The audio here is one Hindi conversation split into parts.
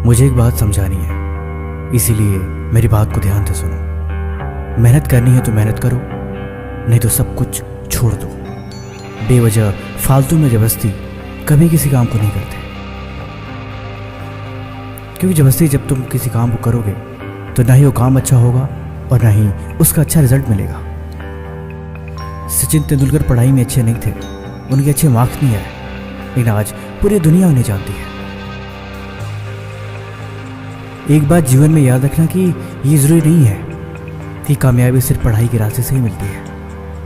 मुझे एक बात समझानी है, इसीलिए मेरी बात को ध्यान से सुनो। मेहनत करनी है तो मेहनत करो, नहीं तो सब कुछ छोड़ दो। बेवजह फालतू में जबरदस्ती कभी किसी काम को नहीं करते, क्योंकि जबरदस्ती जब तुम किसी काम को करोगे तो ना ही वो काम अच्छा होगा और ना ही उसका अच्छा रिजल्ट मिलेगा। सचिन तेंदुलकर पढ़ाई में अच्छे नहीं थे, उनके अच्छे मार्क्स नहीं आए, लेकिन आज पूरी दुनिया उन्हें जानती है। एक बात जीवन में याद रखना कि ये ज़रूरी नहीं है कि कामयाबी सिर्फ पढ़ाई के रास्ते से ही मिलती है।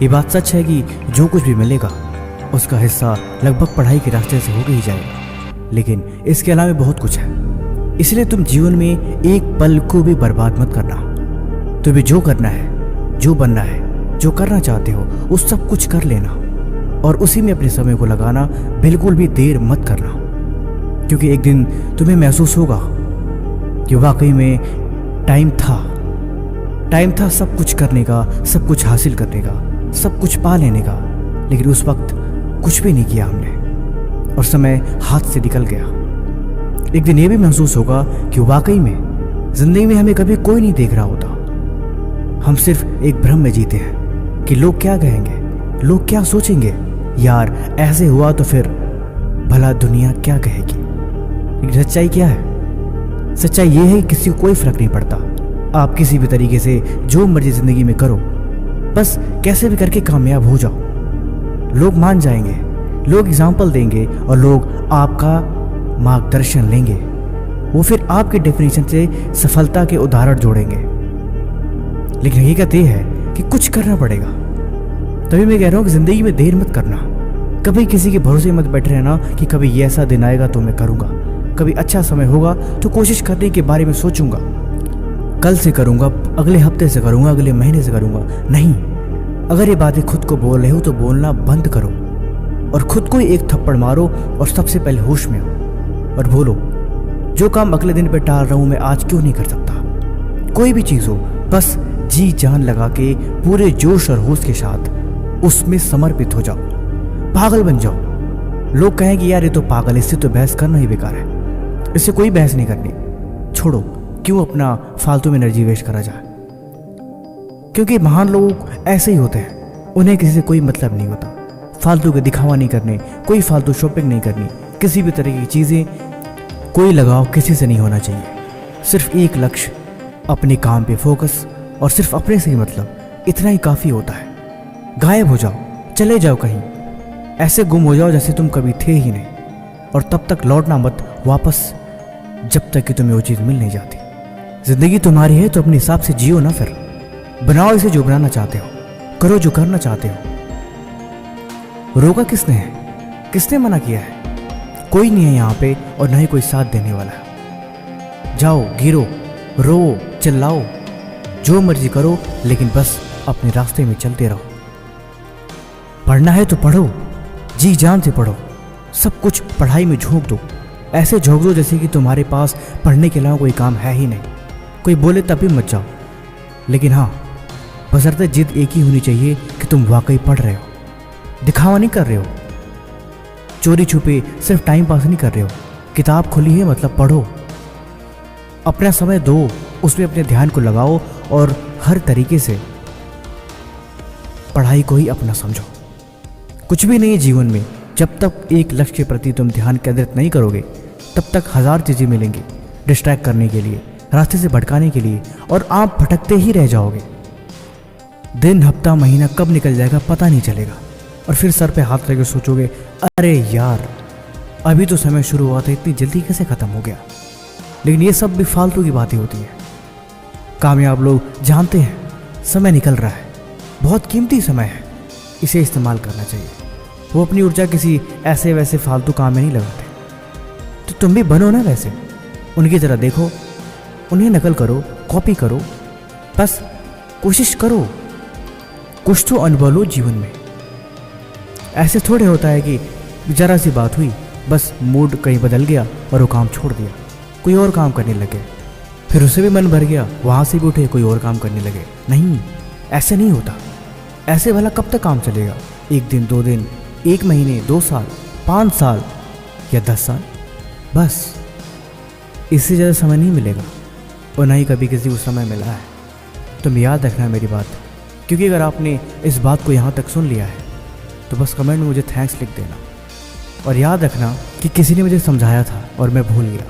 ये बात सच है कि जो कुछ भी मिलेगा उसका हिस्सा लगभग पढ़ाई के रास्ते से होकर ही जाएगा, लेकिन इसके अलावा बहुत कुछ है। इसलिए तुम जीवन में एक पल को भी बर्बाद मत करना। तुम्हें जो करना है, जो बनना है, जो करना चाहते हो, वो सब कुछ कर लेना और उसी में अपने समय को लगाना। बिल्कुल भी देर मत करना, क्योंकि एक दिन तुम्हें महसूस होगा कि वाकई में टाइम था सब कुछ करने का, सब कुछ हासिल करने का, सब कुछ पा लेने का, लेकिन उस वक्त कुछ भी नहीं किया हमने और समय हाथ से निकल गया। एक दिन ये भी महसूस होगा कि वाकई में जिंदगी में हमें कभी कोई नहीं देख रहा होता। हम सिर्फ एक भ्रम में जीते हैं कि लोग क्या कहेंगे, लोग क्या सोचेंगे। यार ऐसे हुआ तो फिर भला दुनिया क्या कहेगी। लेकिन सच्चाई क्या है? सच्चाई ये है कि किसी को कोई फर्क नहीं पड़ता। आप किसी भी तरीके से जो मर्जी जिंदगी में करो, बस कैसे भी करके कामयाब हो जाओ। लोग मान जाएंगे, लोग एग्जाम्पल देंगे और लोग आपका मार्गदर्शन लेंगे। वो फिर आपके डेफिनेशन से सफलता के उदाहरण जोड़ेंगे। लेकिन हकीकत ये है कि कुछ करना पड़ेगा। तभी मैं कह रहा हूँ कि जिंदगी में देर मत करना। कभी किसी के भरोसे मत बैठे रहना कि कभी ये ऐसा दिन आएगा तो मैं करूँगा, कभी अच्छा समय होगा तो कोशिश करने के बारे में सोचूंगा, कल से करूँगा, अगले हफ्ते से करूँगा, अगले महीने से करूँगा। नहीं, अगर ये बातें खुद को बोल रहे हो तो बोलना बंद करो और खुद को ही एक थप्पड़ मारो और सबसे पहले होश में आओ और बोलो, जो काम अगले दिन पे टाल रहा हूँ मैं आज क्यों नहीं कर सकता। कोई भी चीज़ हो, बस जी जान लगा के पूरे जोश और होश के साथ उसमें समर्पित हो जाओ, पागल बन जाओ। लोग कहेंगे यार ये तो पागल, इससे तो बहस करना ही बेकार है, इससे कोई बहस नहीं करनी। छोड़ो, क्यों अपना फालतू में एनर्जी वेस्ट करा जाए। क्योंकि महान लोग ऐसे ही होते हैं, उन्हें किसी से कोई मतलब नहीं होता। फालतू के दिखावा नहीं करने, कोई फालतू शॉपिंग नहीं करनी, किसी भी तरह की चीज़ें, कोई लगाव किसी से नहीं होना चाहिए। सिर्फ एक लक्ष्य, अपने काम पे फोकस और सिर्फ अपने से ही मतलब, इतना ही काफ़ी होता है। गायब हो जाओ, चले जाओ कहीं, ऐसे गुम हो जाओ जैसे तुम कभी थे ही नहीं, और तब तक लौटना मत वापस जब तक कि तुम्हें वो चीज़ मिल नहीं जाती। जिंदगी तुम्हारी है तो अपने हिसाब से जियो ना, फिर बनाओ इसे जो बनाना चाहते हो, करो जो करना चाहते हो। रोका किसने है? किसने मना किया है? कोई नहीं है यहाँ पे और ना ही कोई साथ देने वाला है। जाओ, गिरो, रो, चिल्लाओ, जो मर्जी करो, लेकिन बस अपने रास्ते में चलते रहो। पढ़ना है तो पढ़ो, जी जान से पढ़ो, सब कुछ पढ़ाई में झोंक दो। ऐसे झोंक दो जैसे कि तुम्हारे पास पढ़ने के अलावा कोई काम है ही नहीं। कोई बोले तब भी मत जाओ, लेकिन हाँ, बशर्ते जिद एक ही होनी चाहिए कि तुम वाकई पढ़ रहे हो, दिखावा नहीं कर रहे हो, चोरी छुपे सिर्फ टाइम पास नहीं कर रहे हो। किताब खुली है मतलब पढ़ो, अपना समय दो, उसमें अपने ध्यान को लगाओ और हर तरीके से पढ़ाई को ही अपना समझो। कुछ भी नहीं है जीवन में, जब तक एक लक्ष्य के प्रति तुम ध्यान केंद्रित नहीं करोगे तब तक हजार चीज़ें मिलेंगी डिस्ट्रैक्ट करने के लिए, रास्ते से भटकाने के लिए, और आप भटकते ही रह जाओगे। दिन, हफ्ता, महीना कब निकल जाएगा पता नहीं चलेगा, और फिर सर पे हाथ रख सोचोगे, अरे यार अभी तो समय शुरू हुआ था, इतनी जल्दी कैसे ख़त्म हो गया। लेकिन ये सब भी फालतू की बातें होती हैं। कामयाब लोग जानते हैं समय निकल रहा है, बहुत कीमती समय है, इसे इस्तेमाल करना चाहिए। वो अपनी ऊर्जा किसी ऐसे वैसे फालतू काम में नहीं लगाते। तो तुम भी बनो ना वैसे, उनकी तरह देखो, उन्हें नकल करो, कॉपी करो, बस कोशिश करो, कुछ तो अनुभव लो जीवन में। ऐसे थोड़े होता है कि जरा सी बात हुई, बस मूड कहीं बदल गया और वो काम छोड़ दिया, कोई और काम करने लगे, फिर उससे भी मन भर गया, वहाँ से भी उठे कोई और काम करने लगे। नहीं, ऐसे नहीं होता। ऐसे भला कब तक काम चलेगा? एक दिन, 2 दिन, 1 महीने, 2 साल, 5 साल या 10 साल? बस इससे ज़्यादा समय नहीं मिलेगा और ना ही कभी किसी को समय मिला है। तुम याद रखना मेरी बात, क्योंकि अगर आपने इस बात को यहाँ तक सुन लिया है तो बस कमेंट में मुझे थैंक्स लिख देना। और याद रखना कि किसी ने मुझे समझाया था और मैं भूल गया।